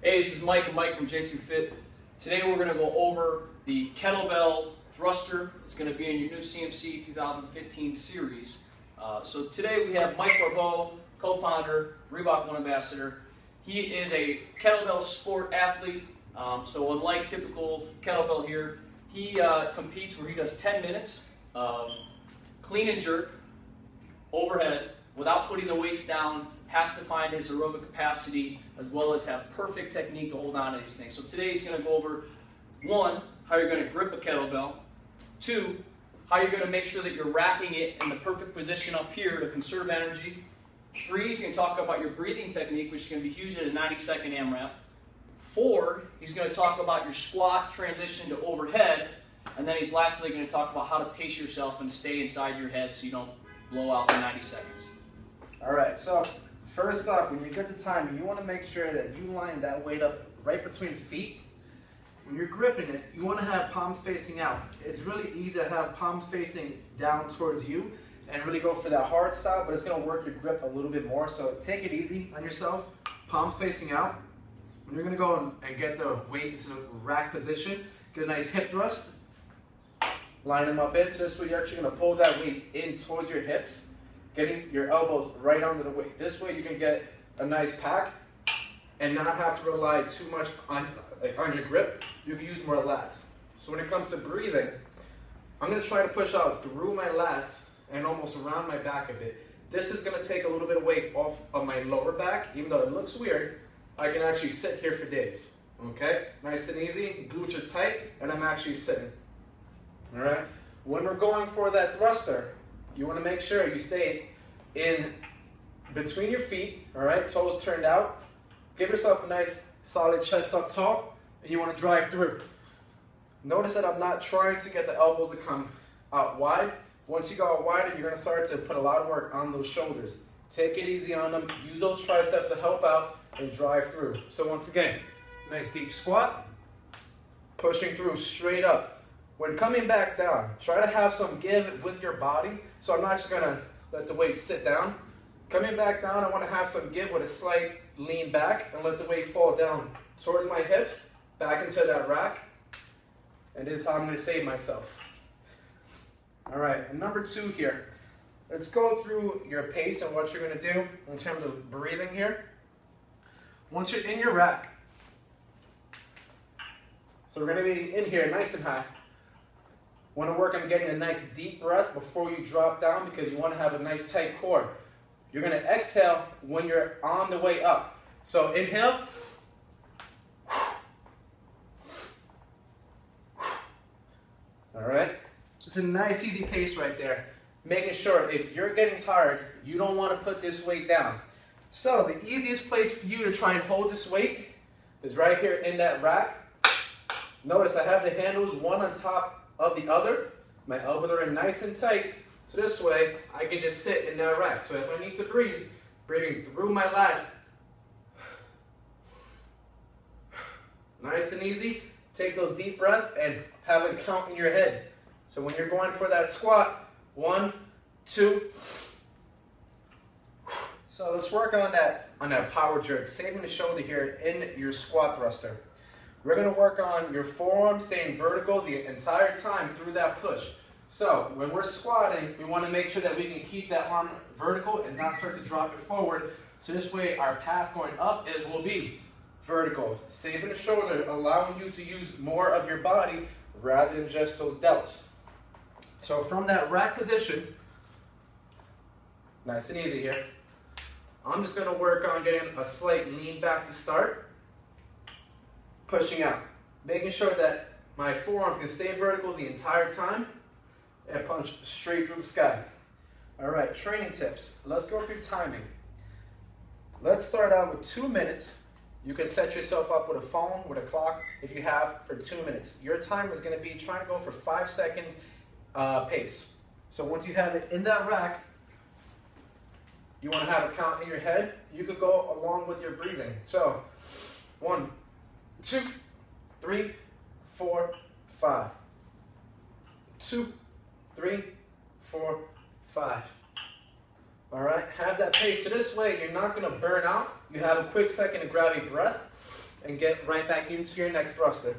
Hey, this is Mike and Mike from J2FIT. Today we're going to go over the Kettlebell thruster. It's going to be in your new CMC 2015 series. So today we have Mike Barbeau, co-founder, Reebok One Ambassador. He is a kettlebell sport athlete. So unlike typical kettlebell here, he competes where he does 10 minutes of clean and jerk overhead without putting the weights down, has to find his aerobic capacity as well as have perfect technique to hold on to these things. So today he's going to go over, 1, how you're going to grip a kettlebell, 2, how you're going to make sure that you're racking it in the perfect position up here to conserve energy, 3, he's going to talk about your breathing technique, which is going to be huge at a 90-second AMRAP, 4, he's going to talk about your squat transition to overhead, and then he's lastly going to talk about how to pace yourself and stay inside your head so you don't blow out in 90 seconds. All right, so first off, when you get the timer, you want to make sure that you line that weight up right between feet. When you're gripping it, you want to have palms facing out. It's really easy to have palms facing down towards you and really go for that hard style, but it's going to work your grip a little bit more. So take it easy on yourself, palms facing out. And you're going to go and get the weight into the rack position, get a nice hip thrust, line them up in. So this way you're actually going to pull that weight in towards your hips, getting your elbows right under the weight. This way you can get a nice pack and not have to rely too much on your grip. You can use more lats. So when it comes to breathing, I'm going to try to push out through my lats and almost around my back a bit. This is going to take a little bit of weight off of my lower back. Even though it looks weird, I can actually sit here for days. Okay? Nice and easy, glutes are tight, and I'm actually sitting. All right? When we're going for that thruster, you want to make sure you stay in between your feet, all right, toes turned out. Give yourself a nice solid chest up tall, and you want to drive through. Notice that I'm not trying to get the elbows to come out wide. Once you go out wider, you're going to start to put a lot of work on those shoulders. Take it easy on them. Use those triceps to help out and drive through. So once again, nice deep squat, pushing through straight up. When coming back down, try to have some give with your body. So I'm not just going to let the weight sit down. Coming back down, I want to have some give with a slight lean back and let the weight fall down towards my hips, back into that rack. And this is how I'm going to save myself. All right, and number 2 here. Let's go through your pace and what you're going to do in terms of breathing here. Once you're in your rack, so we're going to be in here nice and high. Want to work on getting a nice deep breath before you drop down because you want to have a nice tight core. You're going to exhale when you're on the way up. So inhale. All right. It's a nice easy pace right there. Making sure if you're getting tired, you don't want to put this weight down. So the easiest place for you to try and hold this weight is right here in that rack. Notice I have the handles one on top of the other. My elbows are in nice and tight, so this way I can just sit in that rack. So if I need to breathe, breathing through my lats, nice and easy. Take those deep breaths and have it count in your head. So when you're going for that squat, 1, 2. So let's work on that power jerk, saving the shoulder here in your squat thruster. We're going to work on your forearm staying vertical the entire time through that push. So when we're squatting, we want to make sure that we can keep that arm vertical and not start to drop it forward. So this way our path going up, it will be vertical. Saving the shoulder, allowing you to use more of your body rather than just those delts. So from that rack position, nice and easy here, I'm just going to work on getting a slight lean back to start. Pushing out, making sure that my forearms can stay vertical the entire time and punch straight through the sky. All right, training tips. Let's go through timing. Let's start out with 2 minutes. You can set yourself up with a phone, with a clock, if you have, for 2 minutes. Your timer is going to be trying to go for 5 seconds pace. So once you have it in that rack, you want to have a count in your head. You could go along with your breathing. So 1, 2, 3, 4, 5. 2, 3, 4, 5. All right, have that pace. So this way, you're not going to burn out. You have a quick second to grab a breath. and get right back into your next thruster.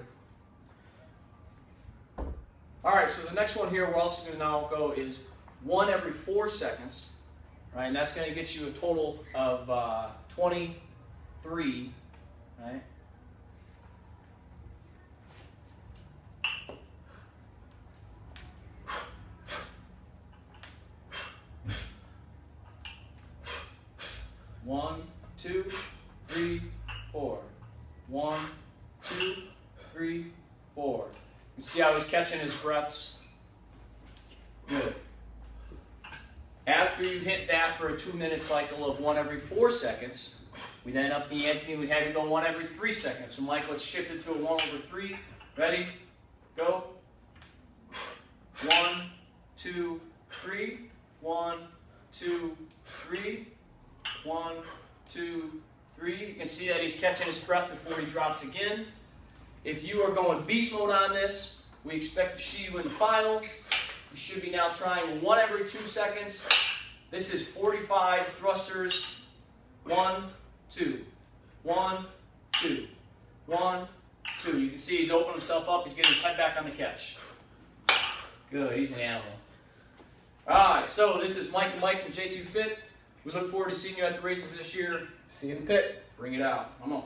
All right, so the next one here we're also going to now go is 1 every 4 seconds, right? And that's going to get you a total of 23, right? One, two, three, 4. 1, 2, 3, 4. You see how he's catching his breaths? Good. After you hit that for a 2-minute cycle of 1 every 4 seconds, we then up the ante and we have you go 1 every 3 seconds. So Mike, let's shift it to a 1/3. Ready? Go. 1, 2, 3. 1, 2, 3. 1, 2, 3. You can see that he's catching his breath before he drops again. If you are going beast mode on this, we expect to see you in the finals. You should be now trying 1 every 2 seconds. This is 45 thrusters. 1, 2. 1, 2. 1, 2. You can see he's opening himself up. He's getting his head back on the catch. Good. He's an animal. All right. So this is Mike and Mike from J2FIT. We look forward to seeing you at the races this year. See you in the pit. Bring it out. Come on.